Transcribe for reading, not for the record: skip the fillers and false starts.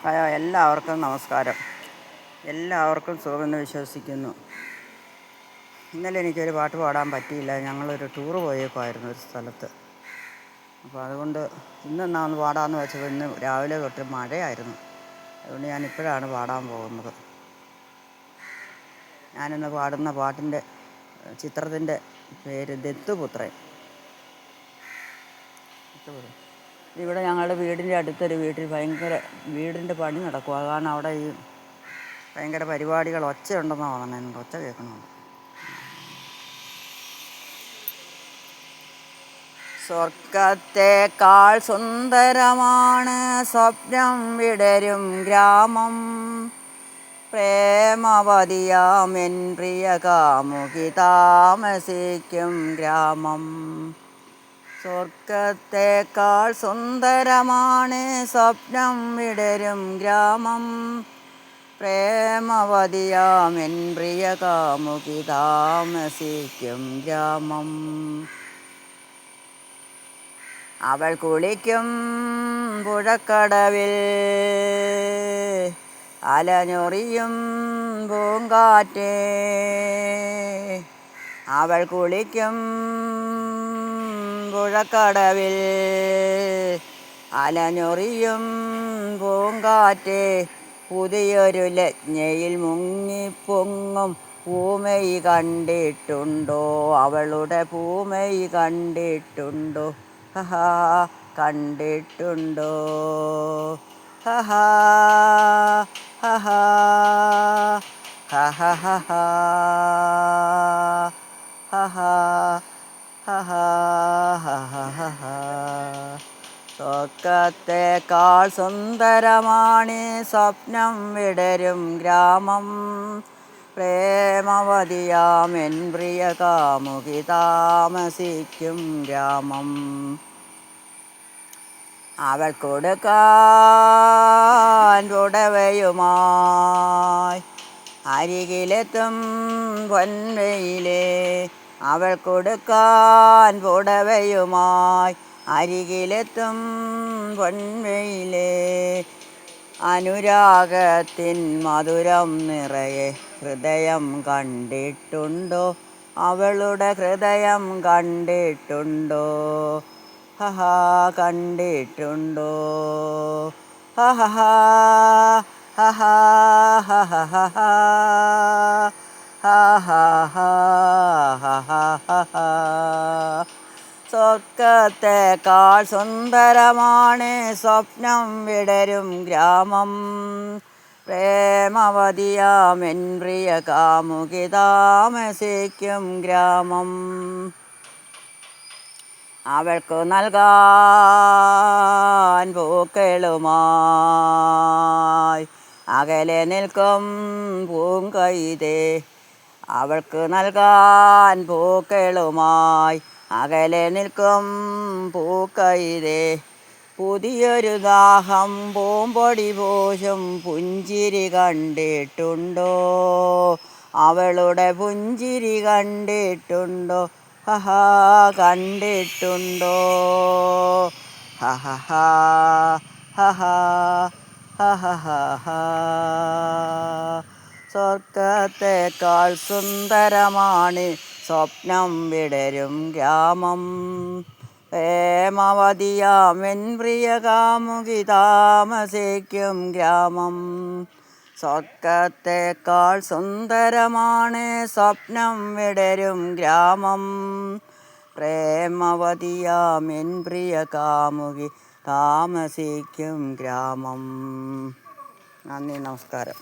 എല്ലാവർക്കും നമസ്കാരം. എല്ലാവർക്കും സുഖമെന്ന് വിശ്വസിക്കുന്നു. ഇന്നലെ എനിക്കൊരു പാട്ട് പാടാൻ പറ്റിയില്ല. ഞങ്ങളൊരു ടൂറ് പോയേക്കുമായിരുന്നു ഒരു സ്ഥലത്ത്. അപ്പോൾ അതുകൊണ്ട് ഇന്നെന്നാ ഒന്ന് പാടാമെന്ന് വെച്ചപ്പോൾ ഇന്ന് രാവിലെ തൊട്ട് മഴയായിരുന്നു. അതുകൊണ്ട് ഞാനിപ്പോഴാണ് പാടാൻ പോകുന്നത്. ഞാനിന്ന് പാടുന്ന പാട്ടിൻ്റെ ചിത്രത്തിൻ്റെ പേര് ദത്തുപുത്രൻ. ഇവിടെ ഞങ്ങളുടെ വീടിൻ്റെ അടുത്തൊരു വീട്ടിൽ വീടിൻ്റെ പണി നടക്കും. അത് കാരണം അവിടെ ഈ ഭയങ്കര പരിപാടികൾ ഒച്ചയുണ്ടെന്നാണ് പറഞ്ഞത്. ഒച്ച കേൾക്കണമുണ്ട്. സ്വർഗത്തേക്കാൾ സുന്ദരമാണ് സ്വപ്നം വിടരും ഗ്രാമം. പ്രേമവതിയാമെൻ പ്രിയ കാമുകി താമസിക്കും ഗ്രാമം. സ്വർഗത്തേക്കാൾ സുന്ദരമാണ് സ്വപ്നം വിടരും ഗ്രാമം. പ്രേമവതിയാമെൻ പ്രിയ കാമുകി താമസിക്കും ഗ്രാമം. അവൾ കുളിക്കും പുഴക്കടവിൽ അലഞ്ഞൊറിയും പൂങ്കാറ്റേ. അവൾ കുളിക്കും പുഴക്കടവിൽ അലഞ്ഞൊറിയും പൂങ്കാറ്റേ. പുതിയൊരു ലജ്ഞയിൽ മുങ്ങിപ്പൊങ്ങും പൂമൈ കണ്ടിട്ടുണ്ടോ? അവളുടെ പൂമൈ കണ്ടിട്ടുണ്ടോ? ഹഹാ കണ്ടിട്ടുണ്ടോ? ഹഹാ ഹഹാ ഹഹാ ഹഹാ ഹഹാ. സ്വർഗത്തേക്കാൾ സുന്ദരമാണ് സ്വപ്നം വിടരും ഗ്രാമം. പ്രേമവതിയാമെൻ പ്രിയ കാമുകി താമസിക്കും ഗ്രാമം. അവൾ കൊടുക്കാൻ പുടവയുമായി അരികിലെത്തും പൊൻവെയിലേ. അവൾ കൊടുക്കാൻ പുടവയുമായി അരികിലെത്തും പൊൻവെയിലേ. അനുരാഗത്തിൻ മധുരം നിറയെ ഹൃദയം കണ്ടിട്ടുണ്ടോ? അവളുടെ ഹൃദയം കണ്ടിട്ടുണ്ടോ? ഹഹാ കണ്ടിട്ടുണ്ടോ? ഹഹാ ഹഹാ ഹഹാ ഹഹാ. സ്വർഗത്തേക്കാൾ സുന്ദരമാണ് സ്വപ്നം വിടരും ഗ്രാമം. പ്രേമവതിയാമെൻ പ്രിയ കാമുകി താമസിക്കും ഗ്രാമം. അവൾക്കു നൽകാൻ പൂക്കളുമായി അകലെ നിൽക്കും പൂങ്കൈതേ. അവൾക്ക് നൽകാൻ പൂക്കളുമായി അകലെ നിൽക്കും പൂക്കൈതേ. പുതിയൊരു ദാഹം പൂമ്പൊടി പൂശും പുഞ്ചിരി കണ്ടിട്ടുണ്ടോ? അവളുടെ പുഞ്ചിരി കണ്ടിട്ടുണ്ടോ? ഹഹാ കണ്ടിട്ടുണ്ടോ? ഹഹാ ഹഹാ ഹഹാ. സ്വർഗത്തേക്കാൾ സുന്ദരമാണ് സ്വപ്നം വിടരും ഗ്രാമം. പ്രേമവതിയാമെൻ പ്രിയ കാമുകി താമസിക്കും ഗ്രാമം. സ്വർഗത്തേക്കാൾ സുന്ദരമാണ് സ്വപ്നം വിടരും ഗ്രാമം. പ്രേമവതിയാമെൻ പ്രിയ കാമുകി താമസിക്കും ഗ്രാമം. നന്ദി, നമസ്കാരം.